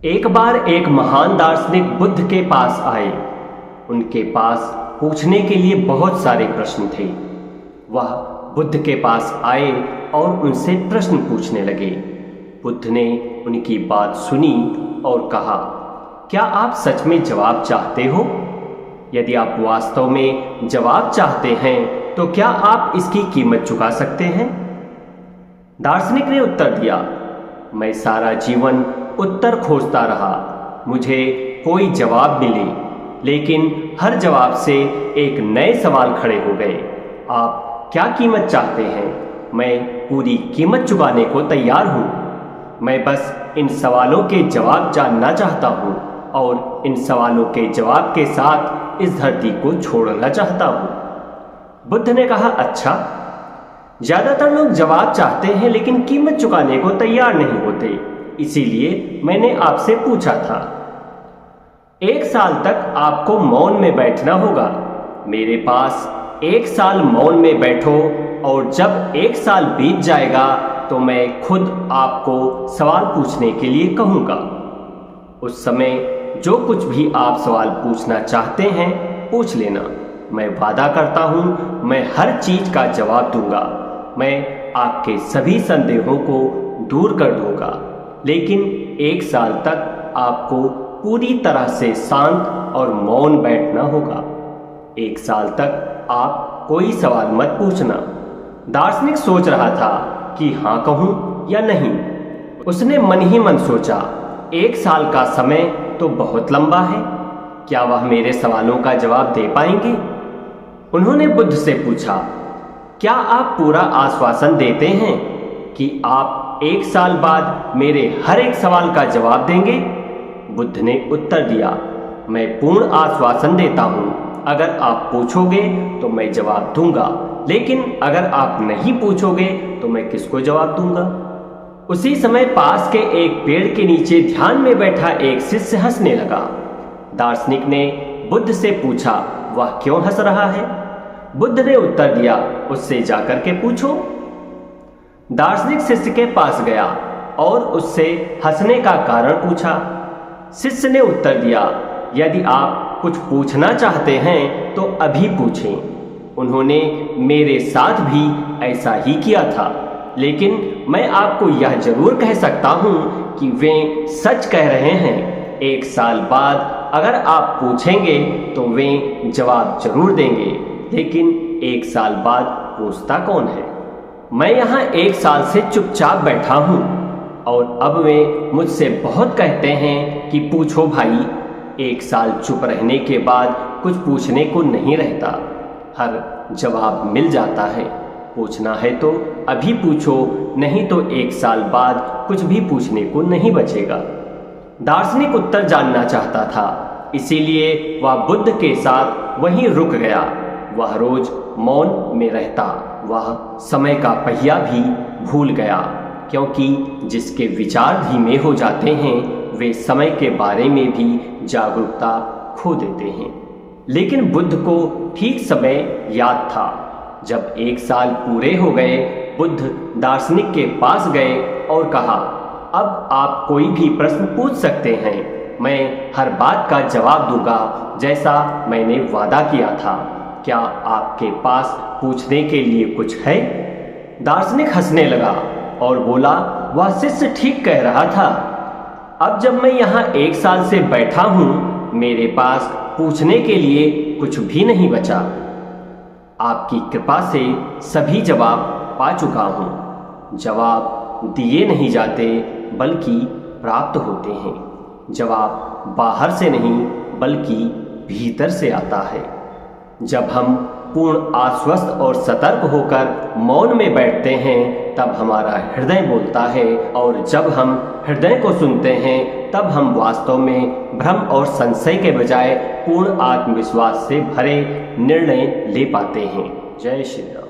एक बार एक महान दार्शनिक बुद्ध के पास आए। उनके पास पूछने के लिए बहुत सारे प्रश्न थे। वह बुद्ध के पास आए और उनसे प्रश्न पूछने लगे। बुद्ध ने उनकी बात सुनी और कहा, क्या आप सच में जवाब चाहते हो? यदि आप वास्तव में जवाब चाहते हैं तो क्या आप इसकी कीमत चुका सकते हैं? दार्शनिक ने उत्तर दिया, मैं सारा जीवन उत्तर खोजता रहा, मुझे कोई जवाब मिले, लेकिन हर जवाब से एक नए सवाल खड़े हो गए। आप क्या कीमत चाहते हैं? मैं पूरी कीमत चुकाने को तैयार हूँ। मैं बस इन सवालों के जवाब जानना चाहता हूँ और इन सवालों के जवाब के साथ इस धरती को छोड़ना चाहता हूँ। बुद्ध ने कहा, अच्छा, ज्यादातर लोग जवाब चाहते हैं लेकिन कीमत चुकाने को तैयार नहीं होते, इसीलिए मैंने आपसे पूछा था। 1 साल तक आपको मौन में बैठना होगा। मेरे पास 1 साल मौन में बैठो और जब 1 साल बीत जाएगा तो मैं खुद आपको सवाल पूछने के लिए कहूँगा। उस समय जो कुछ भी आप सवाल पूछना चाहते हैं पूछ लेना। मैं वादा करता हूँ मैं हर चीज का जवाब दूंगा। मैं आपके सभी संदेहों को दूर कर दूंगा, लेकिन 1 साल तक आपको पूरी तरह से शांत और मौन बैठना होगा। 1 साल तक आप कोई सवाल मत पूछना। दार्शनिक सोच रहा था कि हाँ कहूँ या नहीं। उसने मन ही मन सोचा, 1 साल का समय तो बहुत लंबा है, क्या वह मेरे सवालों का जवाब दे पाएंगे? उन्होंने बुद्ध से पूछा, क्या आप पूरा आश्वासन देते हैं कि आप 1 साल बाद मेरे हर एक सवाल का जवाब देंगे? बुद्ध ने उत्तर दिया, मैं पूर्ण आश्वासन देता हूँ। अगर आप पूछोगे तो मैं जवाब दूंगा, लेकिन अगर आप नहीं पूछोगे तो मैं किसको जवाब दूंगा? उसी समय पास के एक पेड़ के नीचे ध्यान में बैठा एक शिष्य हंसने लगा। दार्शनिक ने बुद्ध से पूछा, वह क्यों हंस रहा है? बुद्ध ने उत्तर दिया, उससे जाकर के पूछो। दार्शनिक शिष्य के पास गया और उससे हंसने का कारण पूछा। शिष्य ने उत्तर दिया, यदि आप कुछ पूछना चाहते हैं तो अभी पूछें। उन्होंने मेरे साथ भी ऐसा ही किया था, लेकिन मैं आपको यह जरूर कह सकता हूं कि वे सच कह रहे हैं। 1 साल बाद अगर आप पूछेंगे तो वे जवाब जरूर देंगे, लेकिन 1 साल बाद पूछता कौन है? मैं यहाँ 1 साल से चुपचाप बैठा हूँ और अब वे मुझसे बहुत कहते हैं कि पूछो भाई। 1 साल चुप रहने के बाद कुछ पूछने को नहीं रहता, हर जवाब मिल जाता है। पूछना है तो अभी पूछो, नहीं तो 1 साल बाद कुछ भी पूछने को नहीं बचेगा। दार्शनिक उत्तर जानना चाहता था, इसीलिए वह बुद्ध के साथ वहीं रुक गया। वह रोज मौन में रहता, वह समय का पहिया भी भूल गया, क्योंकि जिसके विचार धीमे हो जाते हैं वे समय के बारे में भी जागरूकता खो देते हैं। लेकिन बुद्ध को ठीक समय याद था। जब 1 साल पूरे हो गए, बुद्ध दार्शनिक के पास गए और कहा, अब आप कोई भी प्रश्न पूछ सकते हैं, मैं हर बात का जवाब दूंगा जैसा मैंने वादा किया था। क्या आपके पास पूछने के लिए कुछ है? दार्शनिक हंसने लगा और बोला, वह शिष्य ठीक कह रहा था। अब जब मैं यहाँ 1 साल से बैठा हूँ, मेरे पास पूछने के लिए कुछ भी नहीं बचा। आपकी कृपा से सभी जवाब पा चुका हूँ। जवाब दिए नहीं जाते बल्कि प्राप्त होते हैं। जवाब बाहर से नहीं बल्कि भीतर से आता है। जब हम पूर्ण आश्वस्त और सतर्क होकर मौन में बैठते हैं तब हमारा हृदय बोलता है, और जब हम हृदय को सुनते हैं तब हम वास्तव में भ्रम और संशय के बजाय पूर्ण आत्मविश्वास से भरे निर्णय ले पाते हैं। जय श्री राम।